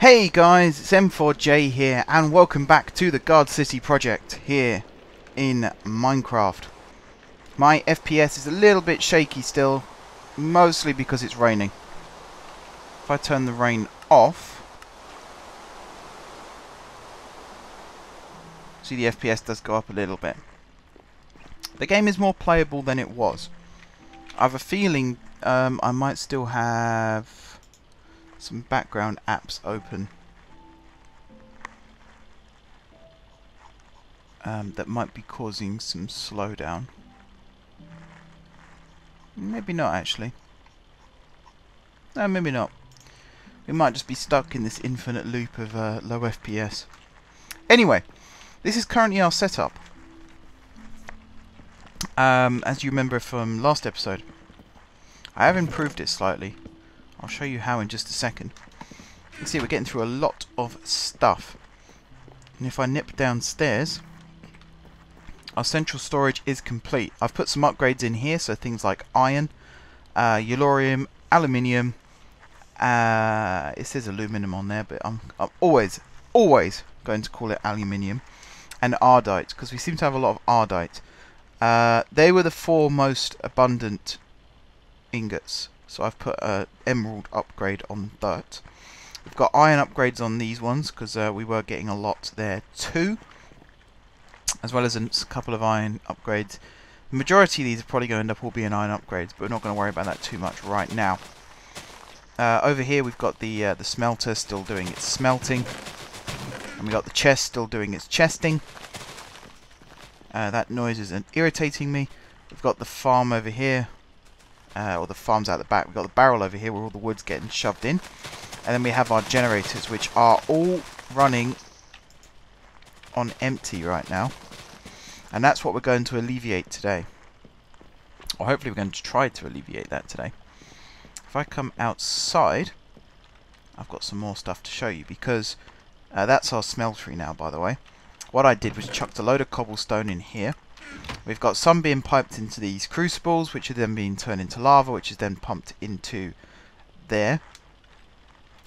Hey guys, it's M4J here, and welcome back to the Gardcity project here in Minecraft. My FPS is a little bit shaky still, mostly because it's raining. If I turn the rain off, see the FPS does go up a little bit. The game is more playable than it was. I have a feeling I might still have some background apps open that might be causing some slowdown. Maybe not actually. No, maybe not. We might just be stuck in this infinite loop of low FPS. Anyway, this is currently our setup. As you remember from last episode, I have improved it slightly. I'll show you how in just a second. You can see we're getting through a lot of stuff. And if I nip downstairs, our central storage is complete. I've put some upgrades in here, so things like iron, yellorium, aluminium. It says aluminum on there, but I'm always going to call it aluminium. And ardite, because we seem to have a lot of ardite. They were the four most abundant ingots. So I've put an emerald upgrade on that. We've got iron upgrades on these ones because we were getting a lot there too, as well as a couple of iron upgrades. The majority of these are probably going to end up all being iron upgrades, but we're not going to worry about that too much right now. Over here we've got the smelter still doing its smelting, and we've got the chest still doing its chesting. That noise isn't irritating me. We've got the farm over here. Or the farm's out the back. We've got the barrel over here where all the wood's getting shoved in. And then we have our generators, which are all running on empty right now. And that's what we're going to alleviate today. Or hopefully we're going to try to alleviate that today. If I come outside, I've got some more stuff to show you, because that's our smeltery now, by the way. What I did was chucked a load of cobblestone in here. We've got some being piped into these crucibles, which are then being turned into lava, which is then pumped into there.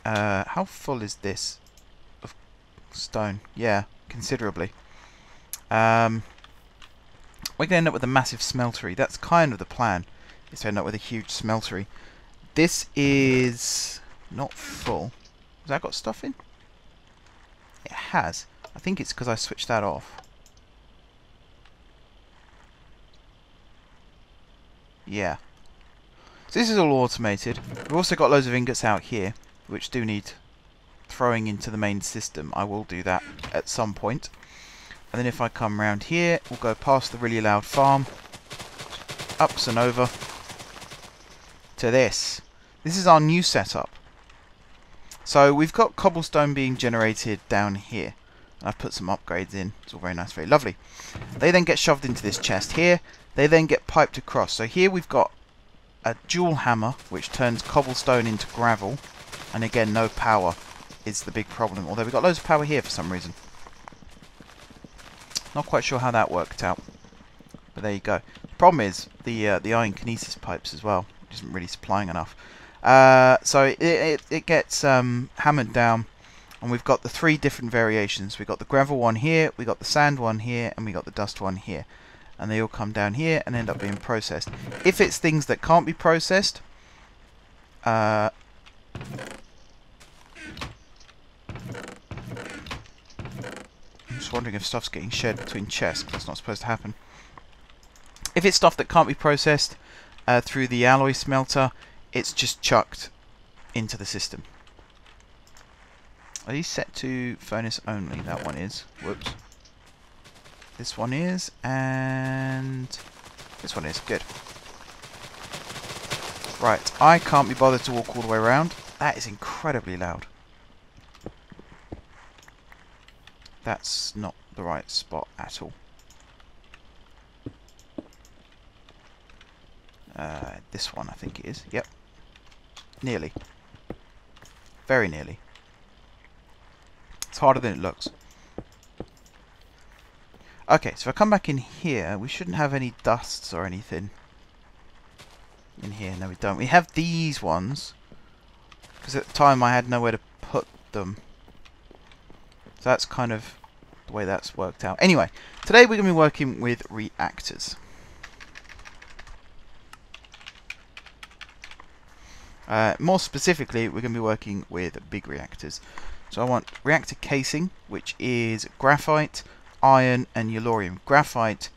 How full is this of stone? Yeah, considerably. We're going to end up with a massive smeltery. That's kind of the plan, is to end up with a huge smeltery. This is not full. Has that got stuff in? It has. I think it's because I switched that off. Yeah. So this is all automated. We've also got loads of ingots out here, which do need throwing into the main system. I will do that at some point. And then if I come around here, we'll go past the really loud farm, ups and over to this. This is our new setup. So we've got cobblestone being generated down here. I've put some upgrades in. It's all very nice, very lovely. They then get shoved into this chest here. They then get piped across. So here we've got a dual hammer, which turns cobblestone into gravel. And again, no power is the big problem. Although we've got loads of power here for some reason. Not quite sure how that worked out. But there you go. The problem is the iron kinesis pipes as well, which isn't really supplying enough. So it gets hammered down. And we've got the three different variations. We've got the gravel one here, we've got the sand one here, and we've got the dust one here. And they all come down here and end up being processed. If it's things that can't be processed, I'm just wondering if stuff's getting shared between chests, because that's not supposed to happen. If it's stuff that can't be processed through the alloy smelter, it's just chucked into the system. Are these set to furnace only? That one is. Whoops. This one is, and this one is. Good. Right, I can't be bothered to walk all the way around. That is incredibly loud. That's not the right spot at all. This one I think it is. Yep. Nearly. Very nearly. It's harder than it looks. Okay, so if I come back in here, we shouldn't have any dusts or anything in here. No, we don't. We have these ones, because at the time I had nowhere to put them. So that's kind of the way that's worked out. Anyway, today we're going to be working with reactors. More specifically, we're going to be working with big reactors. So I want reactor casing, which is graphite, iron and yellorium. Graphite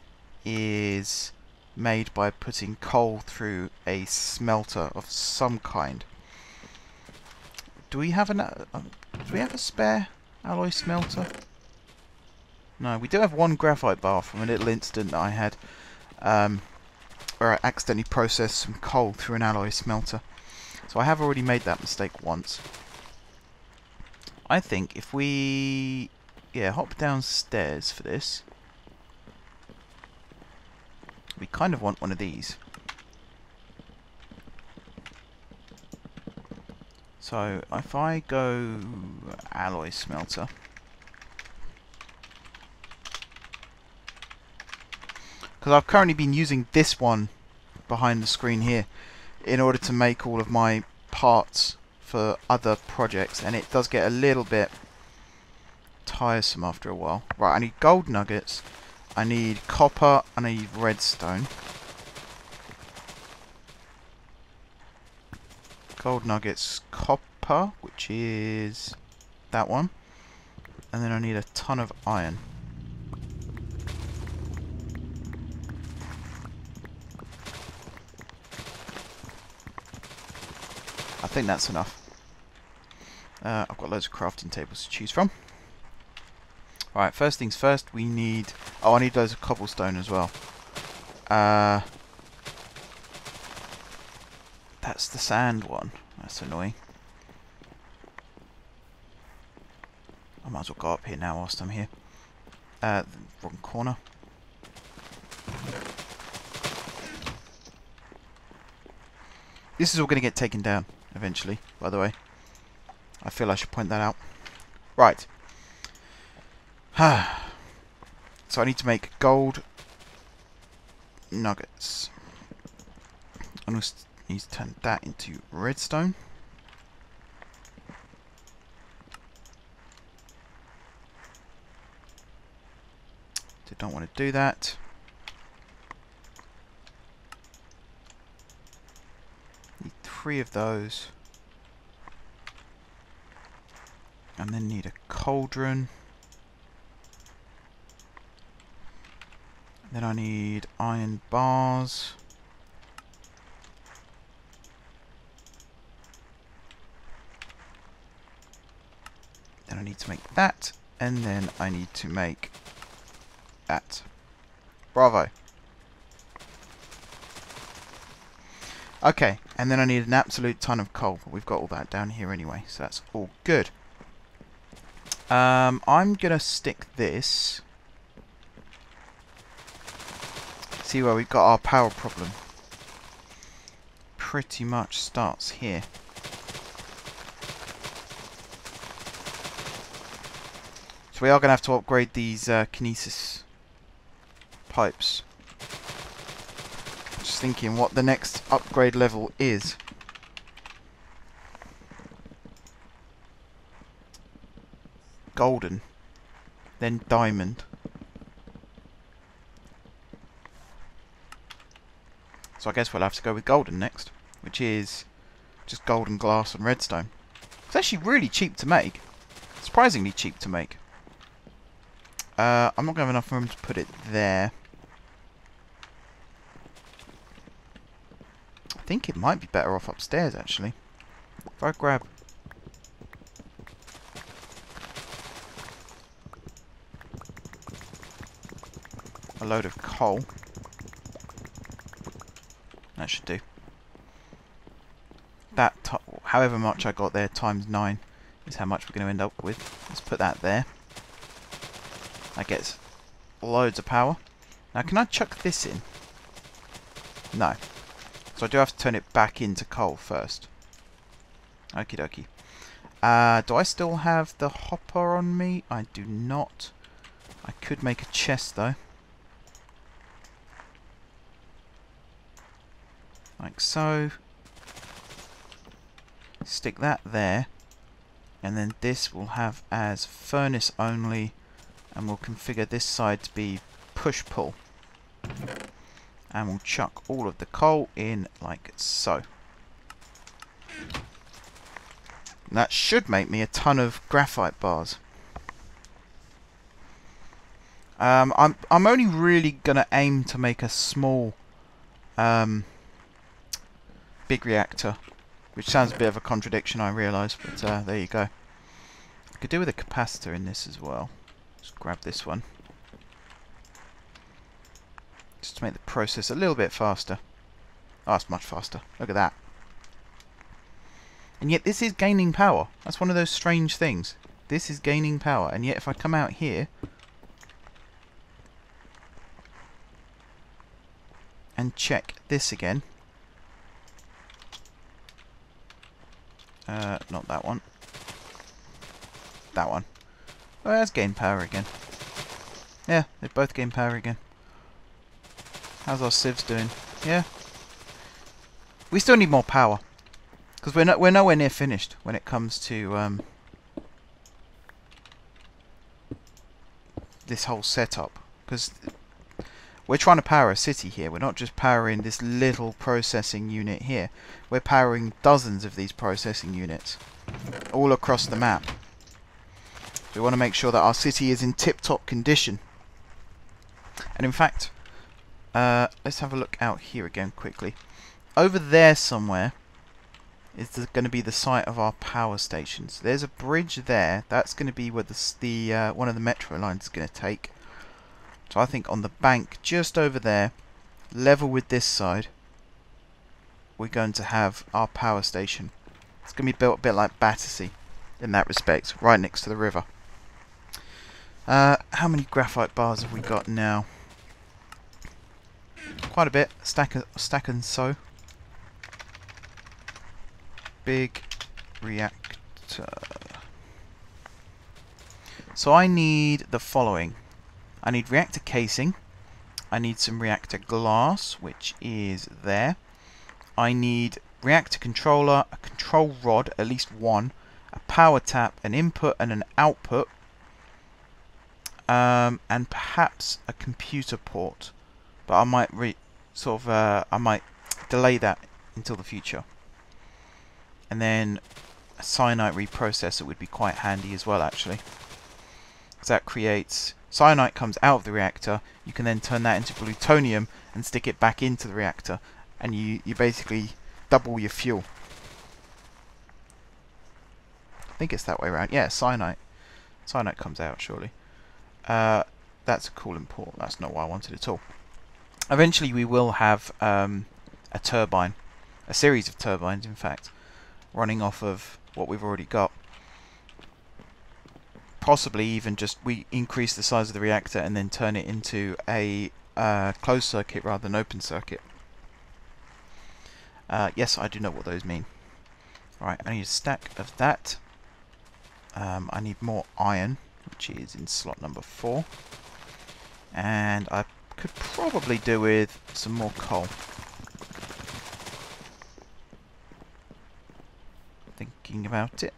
is made by putting coal through a smelter of some kind. Do we have a spare alloy smelter? No, we do have one graphite bar from a little incident that I had, where I accidentally processed some coal through an alloy smelter. So I have already made that mistake once. I think if we, hop downstairs for this. We kind of want one of these. So if I go alloy smelter, because I've currently been using this one behind the screen here in order to make all of my parts for other projects, and it does get a little bit tiresome after a while. Right, I need gold nuggets, I need copper, and I need redstone. Gold nuggets, copper, which is that one, and then I need a ton of iron. I think that's enough. I've got loads of crafting tables to choose from. Right, first things first, we need... Oh, I need loads of cobblestone as well. That's the sand one. That's annoying. I might as well go up here now whilst I'm here. The wrong corner. This is all going to get taken down eventually, by the way. I feel I should point that out. Right. So I need to make gold nuggets. I need to turn that into redstone. Don't want to do that. Need 3 of those. And then need a cauldron. Then I need iron bars. Then I need to make that. And then I need to make that. Bravo. Okay, and then I need an absolute ton of coal, but we've got all that down here anyway, so that's all good. I'm gonna stick this. See where we've got our power problem. Pretty much starts here. So we are gonna have to upgrade these kinesis pipes. Just thinking what the next upgrade level is. Golden, then diamond. So I guess we'll have to go with golden next, which is just golden glass and redstone. It's actually really cheap to make. Surprisingly cheap to make. I'm not going to have enough room to put it there. I think it might be better off upstairs, actually. If I grab... a load of coal. That should do. That, however much I got there, times 9 is how much we're going to end up with. Let's put that there. That gets loads of power. Now, can I chuck this in? No. So I do have to turn it back into coal first. Okie dokie. Do I still have the hopper on me? I do not. I could make a chest, though. Like so. Stick that there. and then this will have as furnace only, and we'll configure this side to be push-pull. And we'll chuck all of the coal in like so. That should make me a ton of graphite bars. I'm only really gonna aim to make a small big reactor, which sounds a bit of a contradiction, I realise, but there you go. I could do with a capacitor in this as well. Just grab this one, just to make the process a little bit faster. Oh, it's much faster. Look at that. And yet this is gaining power. That's one of those strange things. This is gaining power, and yet if I come out here and check this again, not that one, that one. Oh, that's gained power again. Yeah, they both gained power again. How's our sieves doing? Yeah, we still need more power, because we're nowhere near finished when it comes to this whole setup, because we're trying to power a city here. We're not just powering this little processing unit here. We're powering dozens of these processing units all across the map. We want to make sure that our city is in tip-top condition. And in fact, let's have a look out here again quickly. Over there somewhere is going to be the site of our power stations. There's a bridge there. That's going to be where the one of the metro lines is going to take. So I think on the bank just over there, level with this side, we're going to have our power station. It's going to be built a bit like Battersea in that respect, right next to the river. How many graphite bars have we got now? Quite a bit. Stack and so. Big reactor. So I need the following. I need reactor casing. I need some reactor glass, which is there. I need reactor controller, a control rod, at least one, a power tap, an input and an output, and perhaps a computer port. But I might I might delay that until the future. And then a cyanide reprocessor would be quite handy as well, actually, because that creates cyanide comes out of the reactor. You can then turn that into plutonium and stick it back into the reactor, and you basically double your fuel. I think it's that way around. Yeah, cyanide comes out, surely. That's a coolant port. That's not what I wanted at all. Eventually we will have a turbine, a series of turbines in fact, running off of what we've already got. Possibly even just we increase the size of the reactor and then turn it into a closed circuit rather than open circuit. Yes, I do know what those mean. Right, I need a stack of that. I need more iron, which is in slot number 4. And I could probably do with some more coal. Thinking about it.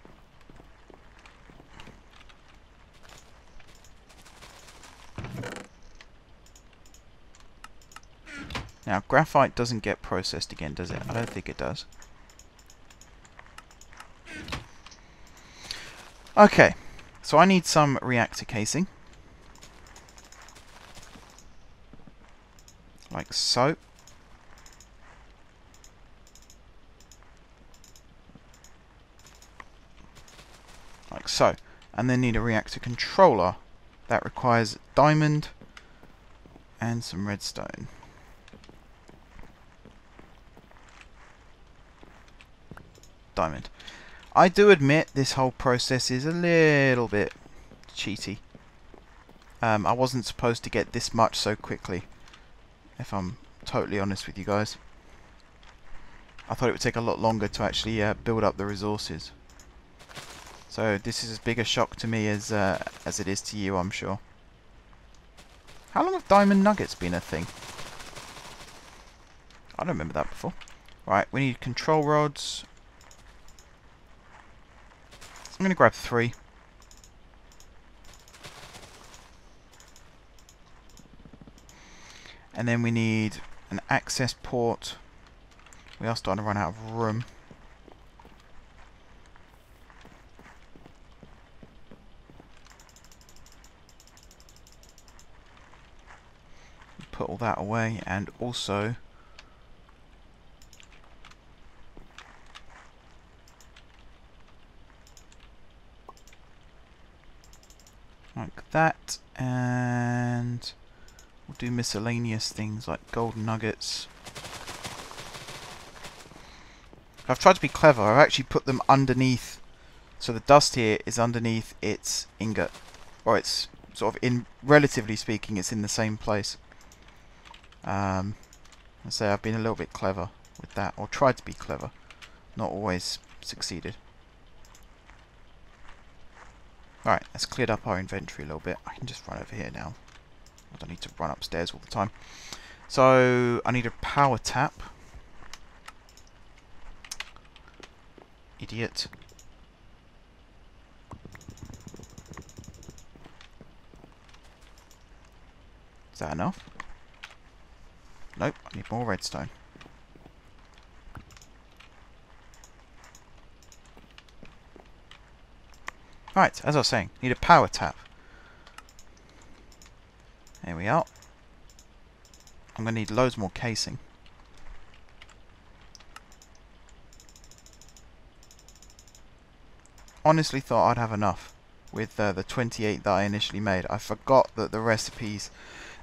Now, graphite doesn't get processed again, does it? I don't think it does. Okay, so I need some reactor casing. Like so. Like so. And then need a reactor controller. That requires diamond and some redstone. Diamond. I do admit this whole process is a little bit cheaty. I wasn't supposed to get this much so quickly, if I'm totally honest with you guys. I thought it would take a lot longer to actually build up the resources. So this is as big a shock to me as it is to you, I'm sure. How long have diamond nuggets been a thing? I don't remember that before. Right, we need control rods. I'm going to grab 3. And then we need an access port. We are starting to run out of room. Put all that away, and also like that, and we'll do miscellaneous things like golden nuggets. I've tried to be clever. I've actually put them underneath, so the dust here is underneath its ingot, or it's sort of, in relatively speaking, it's in the same place. I say I've been a little bit clever with that, or tried to be clever. Not always succeeded. Alright, let's clear up our inventory a little bit. I can just run over here now. I don't need to run upstairs all the time. So, I need a power tap. Idiot. Is that enough? Nope, I need more redstone. Right, as I was saying, need a power tap. There we are. I'm going to need loads more casing. Honestly thought I'd have enough with the 28 that I initially made. I forgot that the recipes,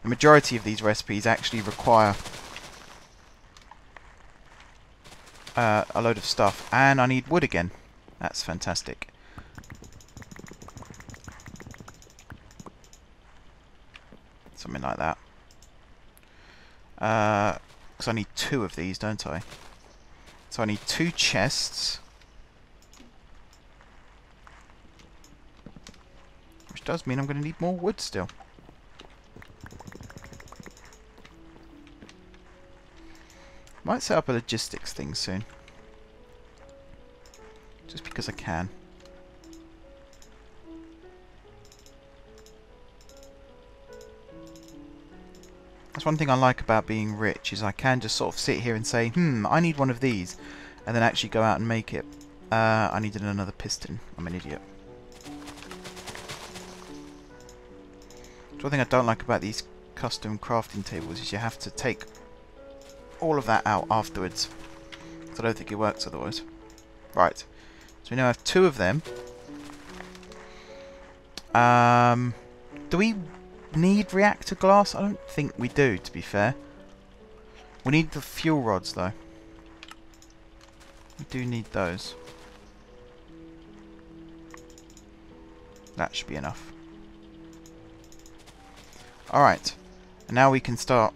the majority of these recipes actually require a load of stuff. And I need wood again. That's fantastic. Something like that. Because I need 2 of these, don't I? So I need 2 chests. Which does mean I'm going to need more wood still. Might set up a logistics thing soon. Just because I can. That's one thing I like about being rich, is I can just sort of sit here and say, I need one of these, and then actually go out and make it. I needed another piston. I'm an idiot. One thing I don't like about these custom crafting tables is you have to take all of that out afterwards. So I don't think it works otherwise. Right. So we now have 2 of them. Do we need reactor glass? I don't think we do, to be fair. We need the fuel rods, though. We do need those. That should be enough. Alright. And now we can start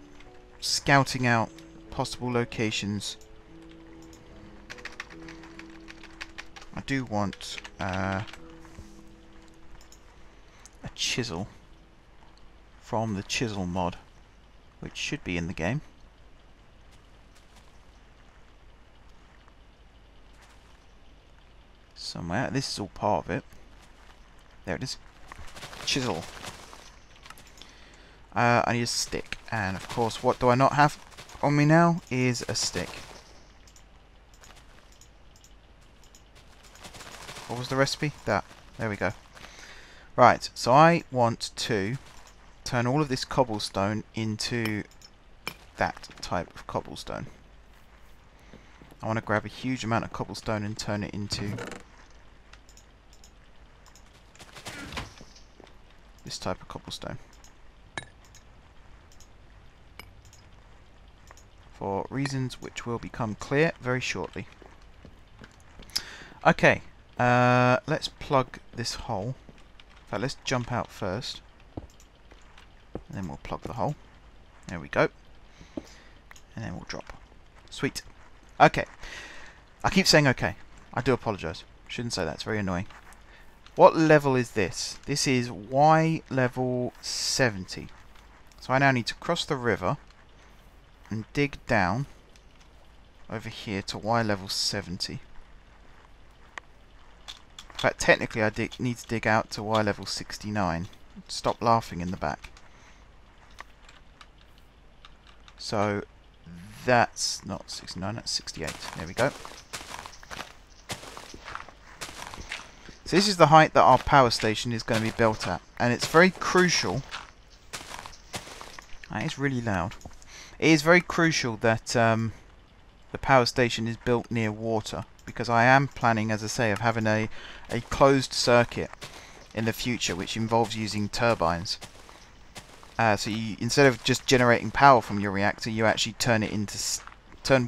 scouting out possible locations. I do want a chisel from the chisel mod, which should be in the game. Somewhere. This is all part of it. There it is. Chisel. I need a stick, and of course, what do I not have on me now is a stick. What was the recipe? That. There we go. Right, so I want to turn all of this cobblestone into that type of cobblestone. I want to grab a huge amount of cobblestone and turn it into this type of cobblestone. For reasons which will become clear very shortly. Okay, let's plug this hole. In fact, let's jump out first. And then we'll plug the hole. There we go. And then we'll drop. Sweet. Okay. I keep saying okay. I do apologise. Shouldn't say that. It's very annoying. What level is this? This is Y level 70. So I now need to cross the river and dig down over here to Y level 70. fact, technically I need to dig out to Y level 69. Stop laughing in the back. So that's not 69, that's 68. There we go. So this is the height that our power station is going to be built at. And it's very crucial. That is really loud. It is very crucial that the power station is built near water. Because I am planning, as I say, of having a closed circuit in the future, which involves using turbines. So you, instead of just generating power from your reactor, you actually turn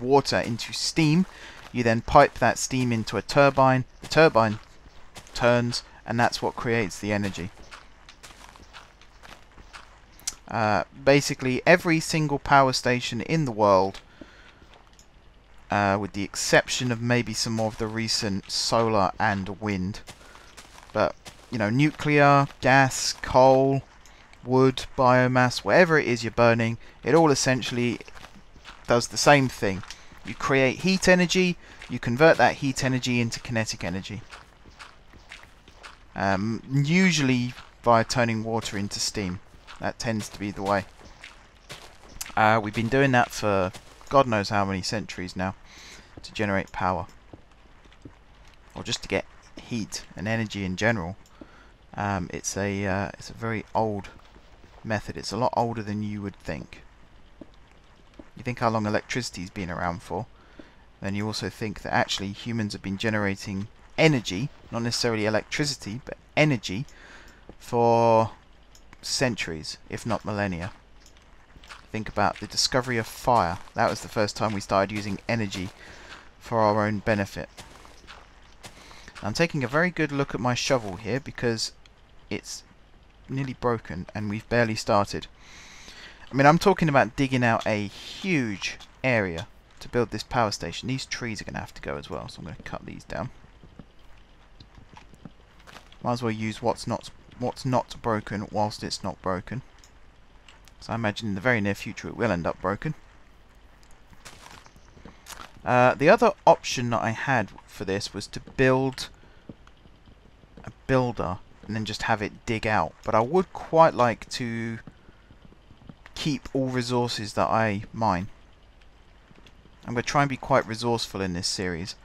water into steam. You then pipe that steam into a turbine. The turbine turns, and that's what creates the energy. Basically, every single power station in the world, with the exception of maybe some more of the recent solar and wind, but you know, nuclear, gas, coal, wood, biomass, whatever it is you're burning, it all essentially does the same thing. You create heat energy, you convert that heat energy into kinetic energy. Usually via turning water into steam. That tends to be the way. We've been doing that for God knows how many centuries now to generate power. Or just to get heat and energy in general. It's a very old method. It's a lot older than you would think. You think how long electricity's been around for, then you also think that actually humans have been generating energy, not necessarily electricity, but energy, for centuries, if not millennia. Think about the discovery of fire. That was the first time we started using energy for our own benefit. I'm taking a very good look at my shovel here because it's nearly broken and we've barely started. I mean, I'm talking about digging out a huge area to build this power station. These trees are going to have to go as well, so I'm going to cut these down. Might as well use what's not broken whilst it's not broken. So I imagine in the very near future it will end up broken. The other option that I had for this was to build a builder and then just have it dig out. But I would quite like to keep all resources that I mine. I'm going to try and be quite resourceful in this series.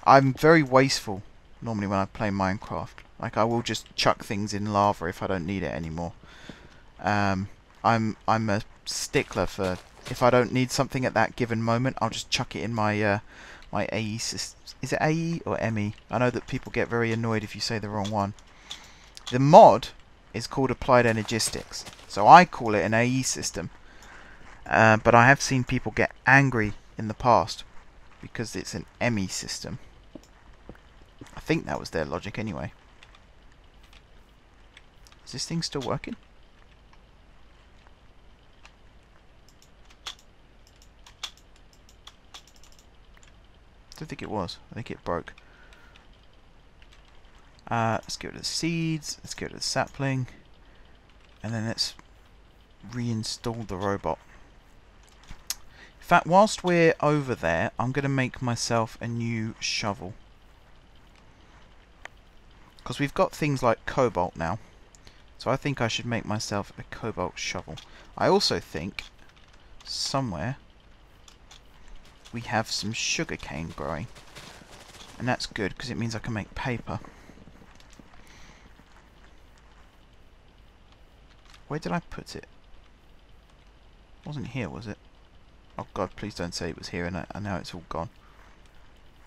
I'm very wasteful normally when I play Minecraft. Like, I will just chuck things in lava if I don't need it anymore. I'm a stickler for, if I don't need something at that given moment, I'll just chuck it in my my AE system. Is it AE or ME? I know that people get very annoyed if you say the wrong one. The mod is called Applied Energistics, so I call it an AE system. But I have seen people get angry in the past because it's an ME system. I think that was their logic anyway. Is this thing still working? I don't think it was. I think it broke. Let's get rid of the seeds. Let's get rid of the sapling. And then let's reinstall the robot. In fact, whilst we're over there, I'm going to make myself a new shovel. Because we've got things like cobalt now. So I think I should make myself a cobalt shovel. I also think somewhere we have some sugarcane growing. And that's good because it means I can make paper. Where did I put it? It wasn't here, was it? Oh god, please don't say it was here and now it's all gone.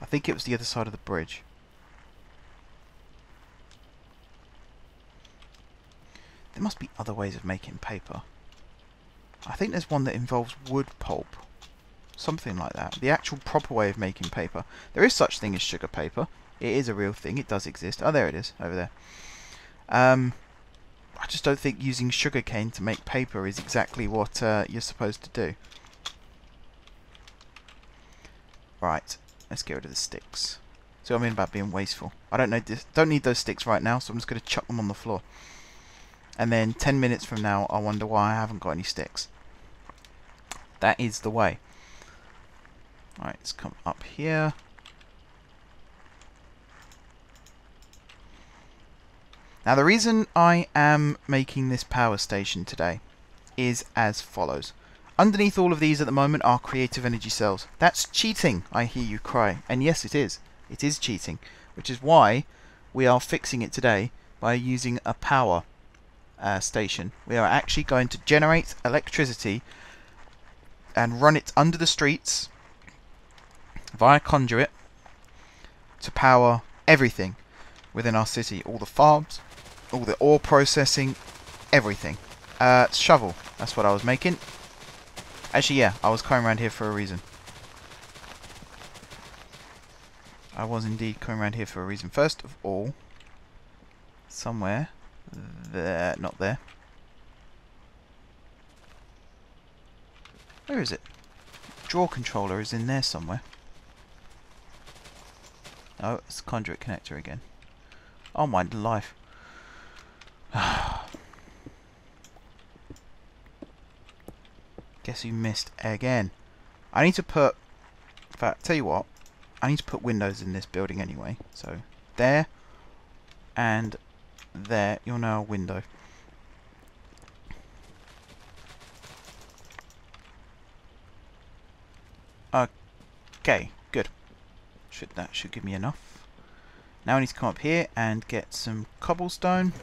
I think it was the other side of the bridge. There must be other ways of making paper. I think there's one that involves wood pulp. Something like that. The actual proper way of making paper. There is such thing as sugar paper. It is a real thing. It does exist. Oh, there it is. Over there. I just don't think using sugarcane to make paper is exactly what you're supposed to do. Right. Let's get rid of the sticks. See what I mean about being wasteful. I don't need those sticks right now, so I'm just going to chuck them on the floor. And then 10 minutes from now, I wonder why I haven't got any sticks. That is the way. Alright, let's come up here. Now the reason I am making this power station today is as follows. Underneath all of these at the moment are creative energy cells. That's cheating, I hear you cry. And yes, it is. It is cheating. Which is why we are fixing it today by using a power station. We are actually going to generate electricity and run it under the streets via conduit to power everything within our city. All the farms, all the ore processing, everything. Shovel, that's what I was making. Actually, yeah, I was coming around here for a reason. I was indeed coming around here for a reason. First of all, somewhere there, not there. Where is it? Draw controller is in there somewhere. Oh, it's the conduit connector again. Oh my life. Guess you missed again. I need to put... In fact, tell you what. I need to put windows in this building anyway. So, there. And there. You're now a window. Okay, good. That should give me enough. Now I need to come up here and get some cobblestone.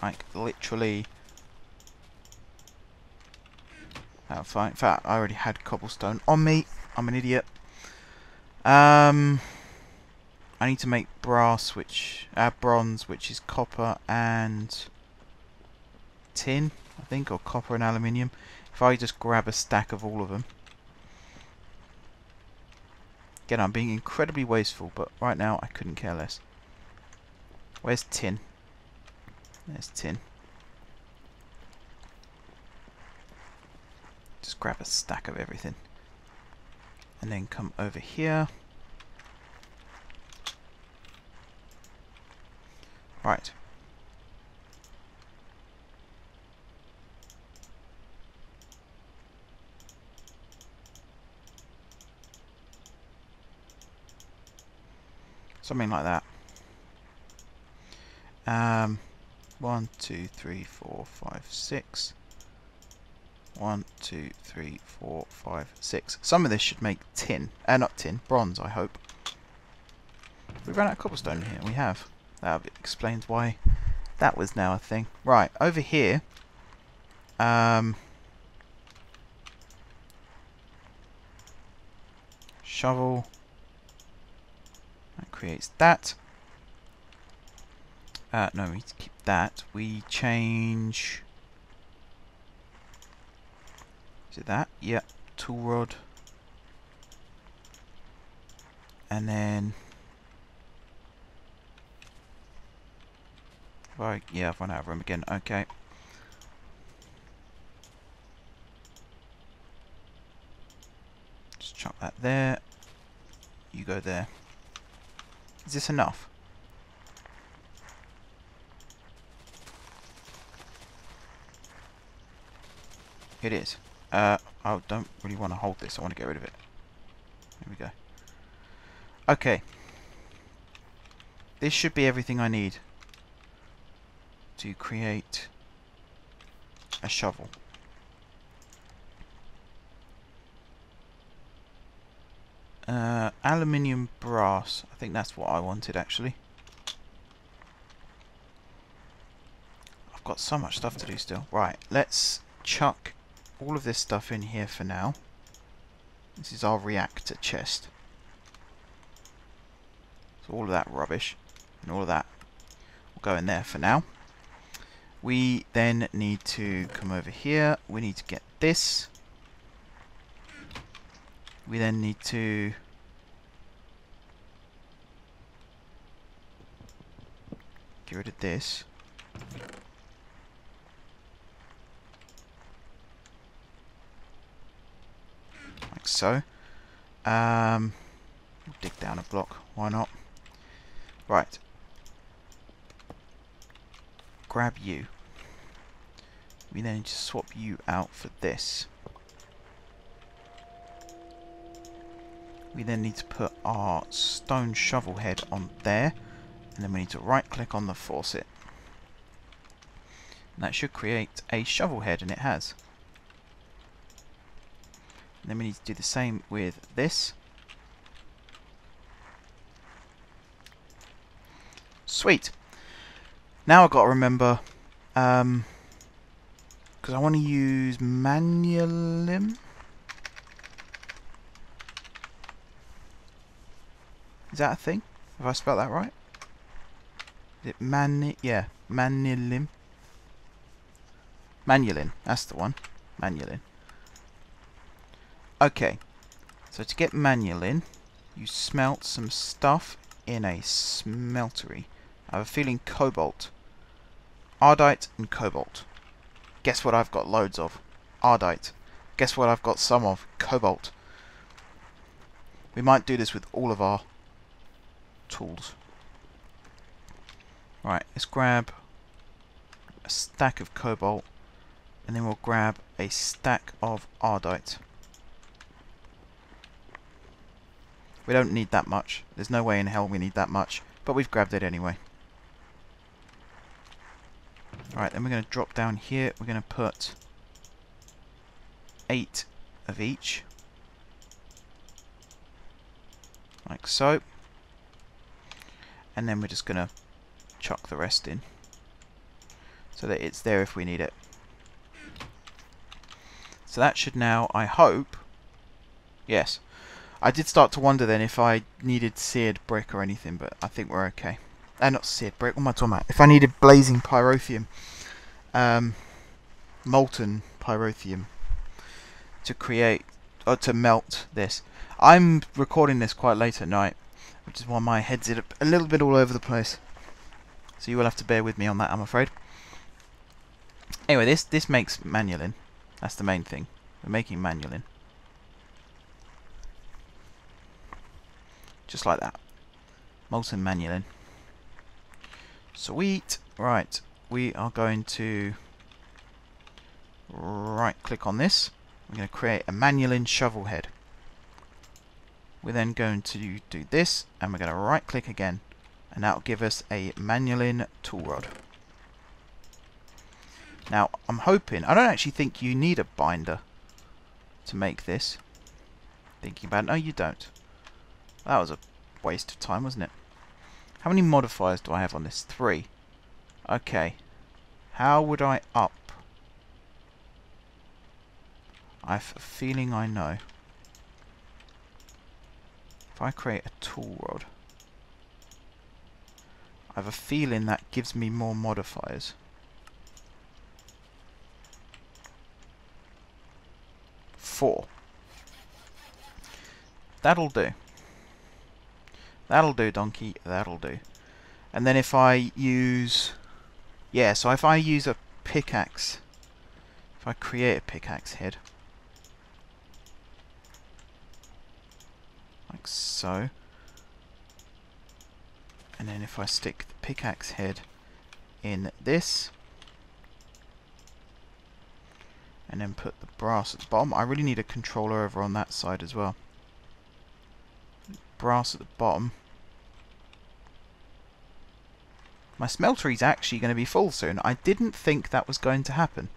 Like, literally... That'll fine. In fact, I already had cobblestone on me. I'm an idiot. I need to make brass, which... bronze, which is copper and... tin, I think, or copper and aluminium. If I just grab a stack of all of them. Again, I'm being incredibly wasteful, but right now I couldn't care less. Where's tin? There's tin. Just grab a stack of everything. And then come over here. Right. Something like that. 1, 2, 3, 4, 5, 6. 1, 2, 3, 4, 5, 6. Some of this should make tin. Not tin, bronze, I hope. We ran out of cobblestone here. We have. That explains why that was now a thing. Right, over here. Shovel. That creates that. No, we need to keep that. We change... Is it that? Yep. Tool rod. And then... Right, yeah, I've run out of room again. Okay. Just chuck that there. You go there. Is this enough? It is. I don't really want to hold this. I want to get rid of it. There we go. Okay. This should be everything I need to create a shovel. Aluminium brass. I think that's what I wanted actually. I've got so much stuff to do still. Right, let's chuck all of this stuff in here for now. This is our reactor chest. So all of that rubbish and all of that will go in there for now. We then need to come over here. We need to get this. We then need to get rid of this. Like so. Dig down a block. Why not? Right. Grab you. We then need to swap you out for this. We then need to put our stone shovel head on there. And then we need to right click on the faucet. And that should create a shovel head, and it has. And then we need to do the same with this. Sweet. Now I've got to remember, because I want to use manualim. Is that a thing? Have I spelled that right? Is it yeah, manualim. Manualin, that's the one. Manualin. Okay, so to get manualin, you smelt some stuff in a smeltery. I have a feeling cobalt. Ardite and cobalt. Guess what I've got loads of? Ardite. Guess what I've got some of? Cobalt. We might do this with all of our tools. Right, let's grab a stack of cobalt, and then we'll grab a stack of ardite. We don't need that much. There's no way in hell we need that much, but we've grabbed it anyway. Alright, then we're going to drop down here. We're going to put 8 of each. Like so. And then we're just going to chuck the rest in, so that it's there if we need it. So that should now, I hope... Yes. I did start to wonder then if I needed seared brick or anything, but I think we're okay. Not seared brick, what am I talking about? If I needed blazing pyrotheum, molten pyrotheum, to create, or to melt this. I'm recording this quite late at night, which is why my head's a little bit all over the place. So you will have to bear with me on that, I'm afraid. Anyway, this makes manualin. That's the main thing. We're making manualin. Just like that. Molten manualin. Sweet. Right. We are going to right click on this. We're going to create a manualin shovel head. We're then going to do this, and we're going to right click again, and that will give us a manualin tool rod. Now I'm hoping, I don't actually think you need a binder to make this. Thinking about it, no you don't. That was a waste of time, wasn't it? How many modifiers do I have on this? 3. Okay. How would I up? I have a feeling I know. If I create a tool rod, I have a feeling that gives me more modifiers. 4. That'll do. That'll do, donkey. That'll do. And then if I use... Yeah, so if I use a pickaxe, if I create a pickaxe head, like so, and then if I stick the pickaxe head in this, and then put the brass at the bottom. I really need a controller over on that side as well. Brass at the bottom. My smeltery is actually going to be full soon. I didn't think that was going to happen.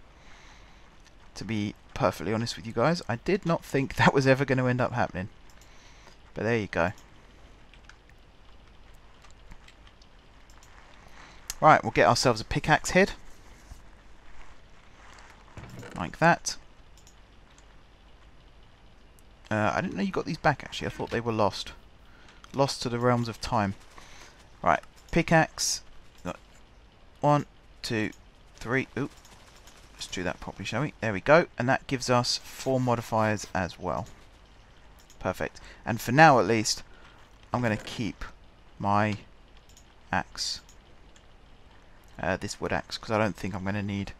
To be perfectly honest with you guys, I did not think that was ever going to end up happening. But there you go. Right, we'll get ourselves a pickaxe head. Like that. I didn't know you got these back actually. I thought they were lost. Lost to the realms of time. Right, pickaxe. 1, 2, 3. Ooh. Let's do that properly, shall we? There we go. And that gives us 4 modifiers as well. Perfect. And for now at least, I'm going to keep my axe. This wood axe, because I don't think I'm going to need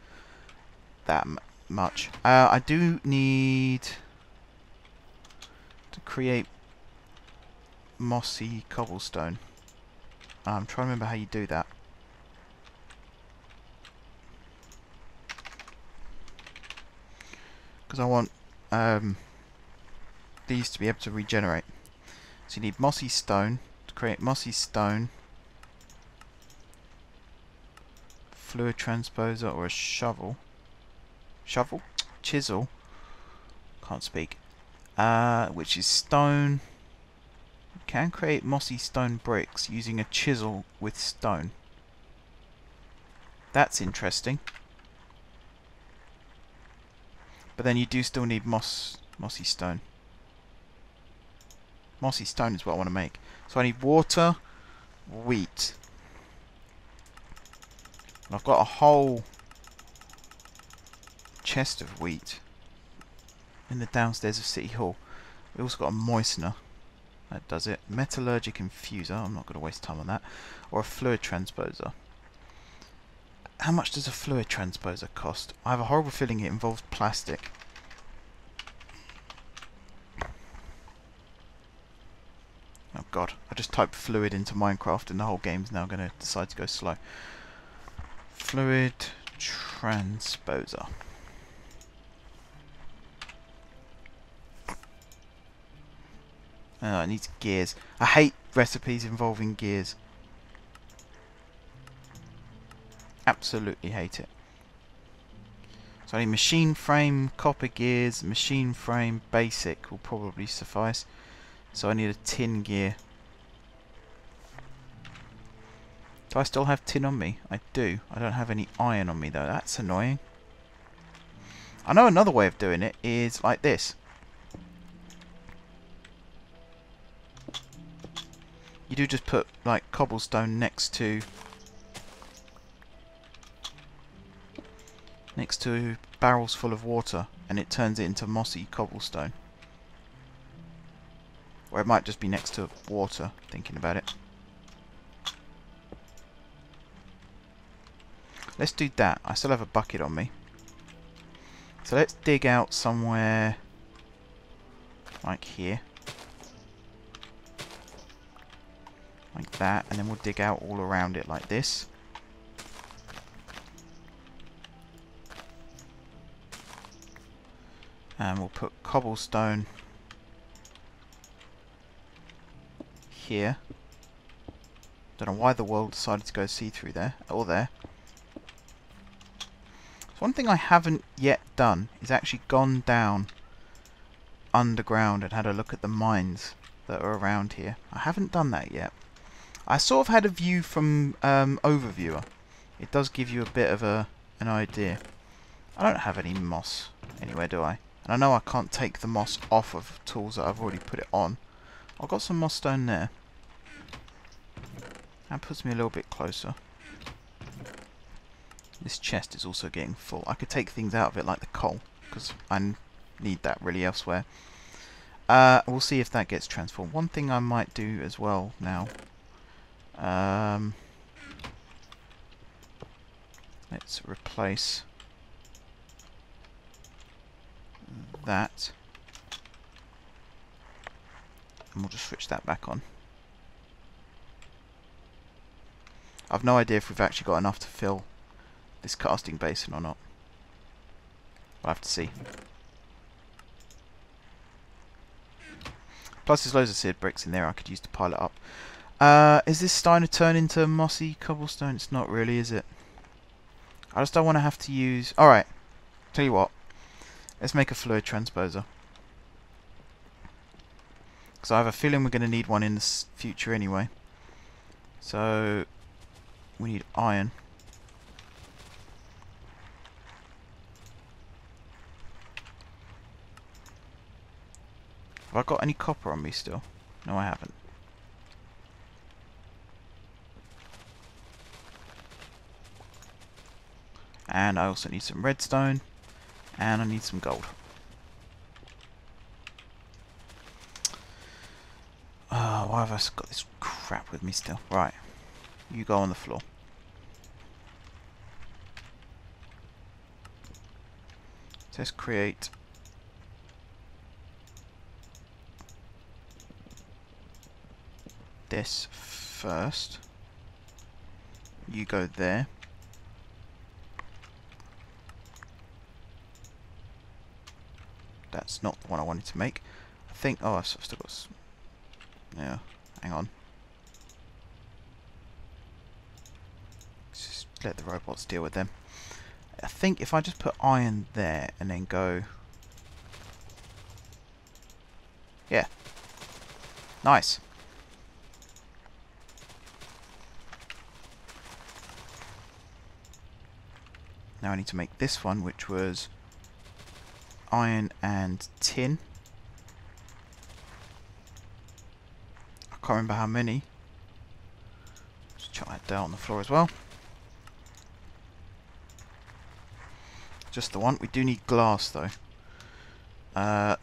that much. I do need to create mossy cobblestone. I'm trying to remember how you do that. Because I want these to be able to regenerate. So you need mossy stone. To create mossy stone, fluid transposer or a shovel. Shovel? Chisel. Can't speak. Which is stone. You can create mossy stone bricks using a chisel with stone. That's interesting. But then you do still need mossy stone. Mossy stone is what I want to make. So I need water, wheat. And I've got a whole chest of wheat in the downstairs of City Hall. We also got a moistener. That does it. Metallurgic infuser. I'm not going to waste time on that. Or a fluid transposer. How much does a fluid transposer cost? I have a horrible feeling it involves plastic. Oh god, I just typed fluid into Minecraft and the whole game's now going to decide to go slow. Fluid transposer. Oh, it needs gears. I hate recipes involving gears. Absolutely hate it. So I need machine frame, copper gears, machine frame, basic will probably suffice. So I need a tin gear. Do I still have tin on me? I do. I don't have any iron on me though. That's annoying. I know another way of doing it is like this. You do just put like cobblestone next to barrels full of water and it turns it into mossy cobblestone. Or it might just be next to water, thinking about it. Let's do that. I still have a bucket on me. So let's dig out somewhere like here. Like that, and then we'll dig out all around it like this. And we'll put cobblestone here. Don't know why the world decided to go see-through there, or there. So one thing I haven't yet done is actually gone down underground and had a look at the mines that are around here. I haven't done that yet. I sort of had a view from Overviewer. It does give you a bit of an idea. I don't have any moss anywhere, do I? And I know I can't take the moss off of tools that I've already put it on. I've got some moss stone there. That puts me a little bit closer. This chest is also getting full. I could take things out of it like the coal, because I need that really elsewhere. We'll see if that gets transformed. One thing I might do as well now. Let's replace that. And we'll just switch that back on. I've no idea if we've actually got enough to fill this casting basin or not. We'll have to see. Plus there's loads of seared bricks in there I could use to pile it up. Is this starting to turn into mossy cobblestone? It's not really, is it? I just don't want to have to use... Alright, tell you what. Let's make a fluid transposer. Because I have a feeling we're going to need one in the future anyway. So, we need iron. Have I got any copper on me still? No, I haven't. And I also need some redstone. And I need some gold. Why have I got this crap with me still? Right. You go on the floor. So let's create this first. You go there. That's not the one I wanted to make. I think... Oh, I've still got... Yeah, hang on. Let's just Just let the robots deal with them. I think if I just put iron there and then go... Yeah. Nice. Now I need to make this one, which was iron and tin. I can't remember how many. Just chuck that down on the floor as well. Just the one. We do need glass though.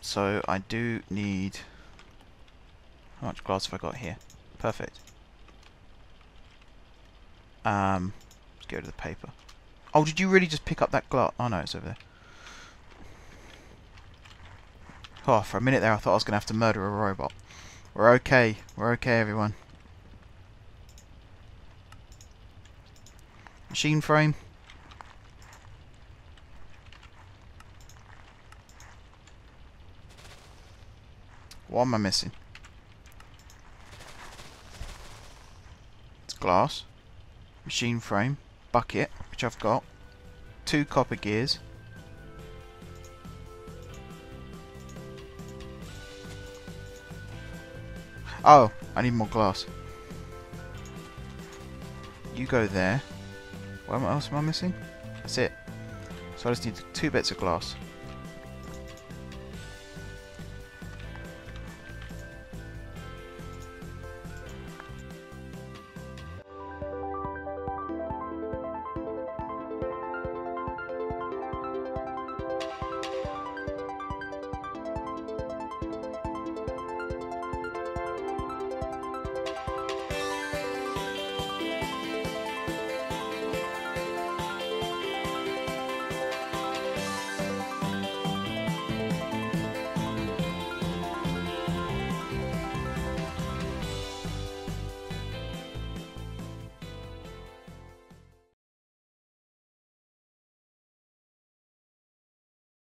So I do need... How much glass have I got here? Perfect. Let's get rid of the paper. Oh, did you really just pick up that glass? Oh no, it's over there. Oh, for a minute there I thought I was going to have to murder a robot. We're okay. We're okay, everyone. Machine frame. What am I missing? It's glass. Machine frame. Bucket, which I've got. 2 copper gears. Oh, I need more glass. You go there. What else am I missing? That's it. So I just need 2 bits of glass.